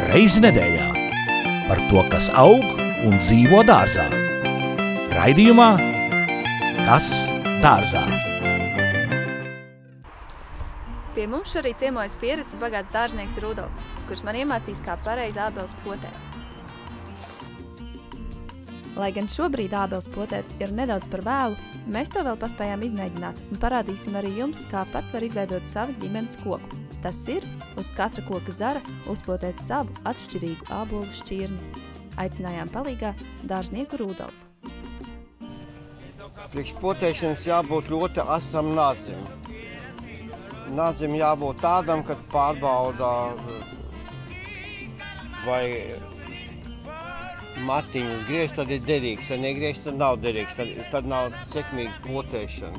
reizi nedēļā par to, kas aug un dzīvo dārzā. Raidījumā Kas dārzā? Pie mums šorīt ciemojas pieredzes bagāts dārznieks Rudolfs, kurš man iemācīs, kā pareizi ābeles potēt. Lai gan šobrīd ābeles potēt ir nedaudz par vēlu, mēs to vēl paspējām izmēģināt un parādīsim arī jums, kā pats var izveidot savu ģimenes koku. Tas ir uz katra koka zara uzpotēt savu atšķirīgu ābolu šķirni. Aicinājām palīgā dārznieku Rudolfu. Priekš potēšanas jābūt ļoti asam nazim. Nazim jābūt tādam, kad pārbauda vai matiņas griež, tad ir derīgs, ja negriež, tad nav derīgs, tad nav sekmīga potēšana.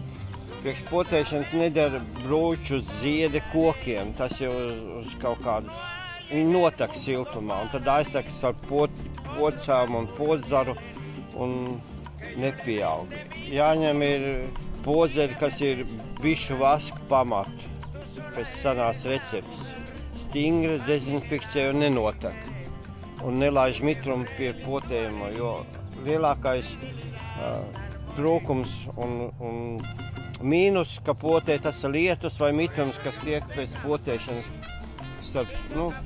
Priekš potēšanas nedara brūču ziedi kokiem, tas jau uz kaut kādas, viņi notek siltumā, un tad aizsaks ar potcām un potzaru un nepieaug. Jāņem ir pozeri, kas ir bišu vaska pamatu, pēc senās receptes. Stingra dezinfekcija nenotek un nelaiž mitrumu pie potējuma, jo lielākais trūkums un mīnus, ka potē tas lietus vai mitrums, kas tiek pēc potēšanas starp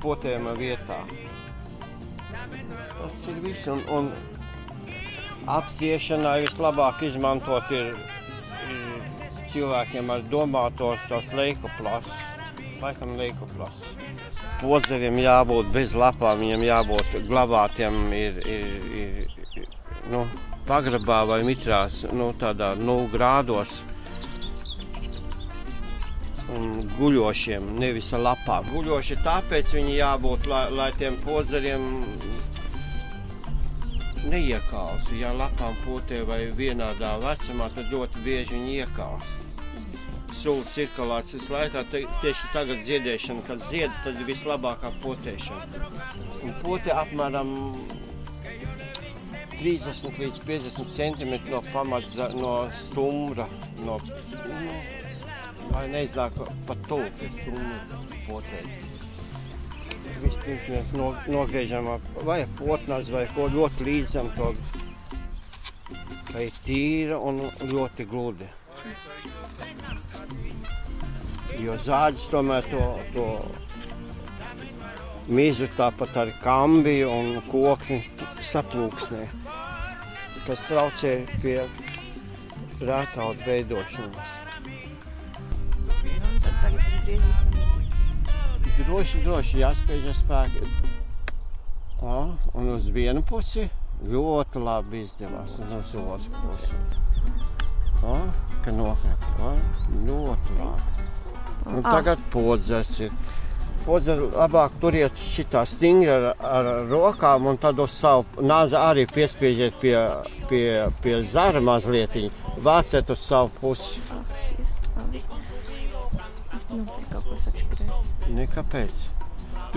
potējuma vietā. Tas ir viss, un apsiešanai vislabāk izmantot ir cilvēkiem ar domātos tās leikoplasus, laikam leikoplasus. Pozeriem jābūt bez lapām, viņam jābūt glabātiem pagrabā vai mitrās, tādā 0 grādos un guļošiem, nevis ar lapām. Guļoši tāpēc viņi jābūt, lai tiem pozeriem neiekāls. Ja lapām potē vai vienādā vecumā, tad ļoti bieži viņi iekāls. Sula cirkulācijas laikā, tieši tagad ziedēšana, kad zied, tad ir vislabākā potēšana. Un potē apmēram 30 līdz 50 centimetri no pamata, no stumbra, lai neiznāk pat tuvu pie stumbra potēt. Vispirms mēs nogriežam vai potnās vai ko ļoti līdzam to, ka ir tīra un ļoti gludi. Jo zāģis tomēr to mizu tāpat ar kambiju un koksni saplūksnē, kas traucē pie rētaudu veidošanas. Un tad tagad mēs iezīstam. Droši jāspēj spēki. Un uz vienu pusi ļoti labi izdevās, un uz otru pusi. Ka nokrep, ļoti labi. Un tagad podzers ir. Podzers labāk turiet šitā stingri ar rokām, un tad uz savu nāzi arī piespiežiet pie zara mazlietiņa, vāciet uz savu pusi. Es noteikti kaut ko sačakarēju. Nekāpēc?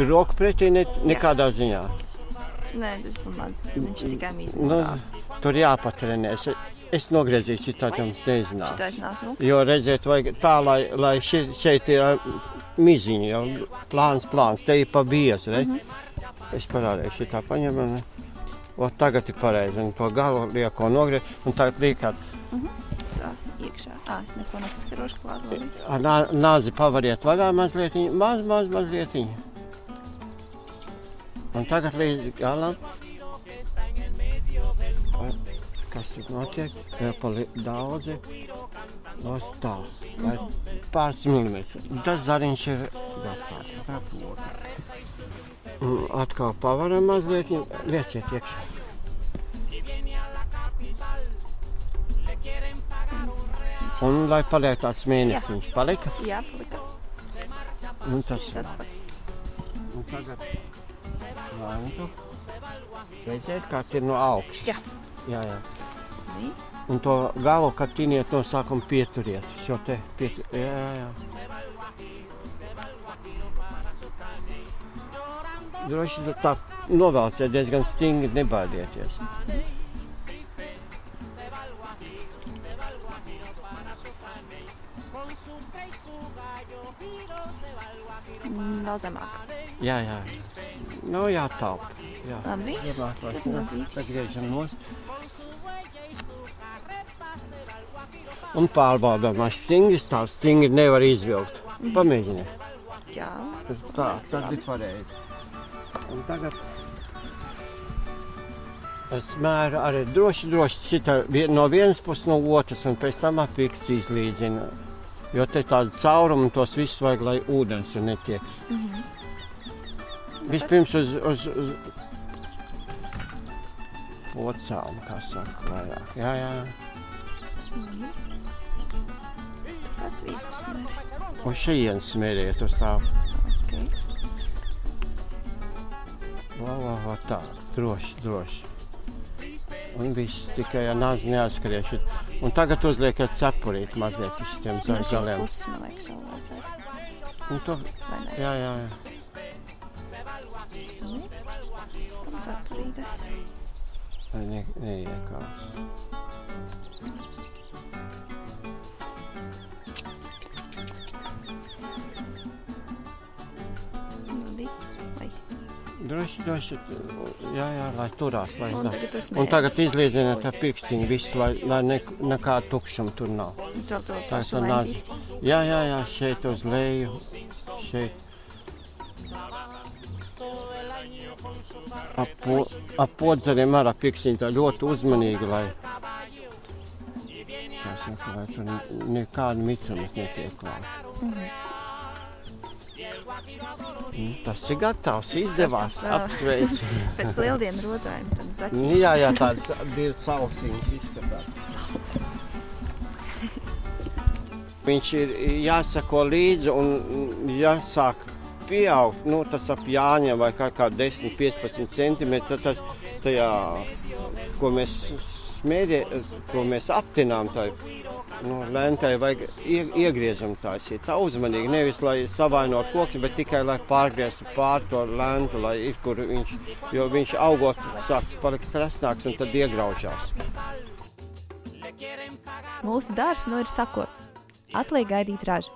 Roku pretī nekādā ziņā. Nē, tas pamāc. Viņš tikai mīzumā. Tur jāpatrenēs. Es nogriezīju šitā, jums neiznāk. Šitais nāk, Jo redzēt, vajag tā, lai šeit ir miziņi, jau plāns. Te ir pa biezu, redz? Es parādīju šitā paņemam. Tagad ir pareizi. Un to galu lieko nogriezt, un tagad liekāt. Tā, iekšā. Es neko neskarošu klāt. Ar nāzi pavariet vaļā mazlietiņu, mazlietiņu. Un tagad līdz galam. Kas tur notiek? Vēl pa daudzi. Tā, vai pāris milimetri. Tas zariņš ir gatavs. Atkal pavaram mazliet, lieciet iekšā. Un lai paliek tāds mēnesiņš. Palika? Jā, palika. Un tas Tāds pats. Un tagad vantu. Redzēt, kā ir no augšas. Jā. Jā. Un to galu, kad tiniet no sākuma pieturiet. Šo te pieturiet. Jā. Droši tā novelciet diezgan stingri, nebaidieties. Vēl zemāk. Jā. Nu, jātaup. Jā. Labi, tad nozīk. Pagriežam nost. Un pārbaudām, vai stingri stāv. Stingri nevar izvilkt. Pamēģini. Jā. Tā, tas ir pareizi. Un tagad es mēru arī droši šitā no vienas puses, no otras, un pēc tam apīkst izlīdzina. Jo te tāda cauruma, un tos visus vajag, lai ūdens tur netiek. Vispirms uz pocām, kā saka, vairāk. Jā. Tā svīstu smēri. Uz šeienes smēriet uz tā. Ok. Tā, droši. Un viss tikai ar nāzi neatskrieši. Un tagad uzliekat cepurīt mazliet uz tiem zaļiem. No šīs puses, man liekas, vēl vajadzētu. Un to... Vai ne? Jā. Cepurītes. Lai neiekās. Labi. Vai. Droši, jā, lai turās. Lai Un tagad tu smēri. Un tagad izlīdzināt ar pirkstiņu visu, lai nekāda tukšuma tur nav. Un to Tā pašu ir lendīt. Jā, šeit uz leju, šeit. Ap podzariem ar pirkstiņu tā ļoti uzmanīgi, lai tur nekāda mitrumas netiek klāt. Tas ir gatavs, izdevās, apsveic. Pēc lieldienu rodājuma, tad zaķis. Jā, tāds bija sausiņš izskatās. Viņš ir jāsako līdzi un jāsāk pieaugt, tas ap jāņem vai kā 10-15 centimetri, tas tajā, ko mēs aptinām, lentai vajag iegriežam taisīt. Tā uzmanīgi, nevis lai savainot koks, bet tikai lai pārgriestu pār to lentu, lai ir, kur viņš augot sāks palikt stresnāks un tad iegraužās. Mūsu dārzs ir sakots. Atliek gaidīt ražu.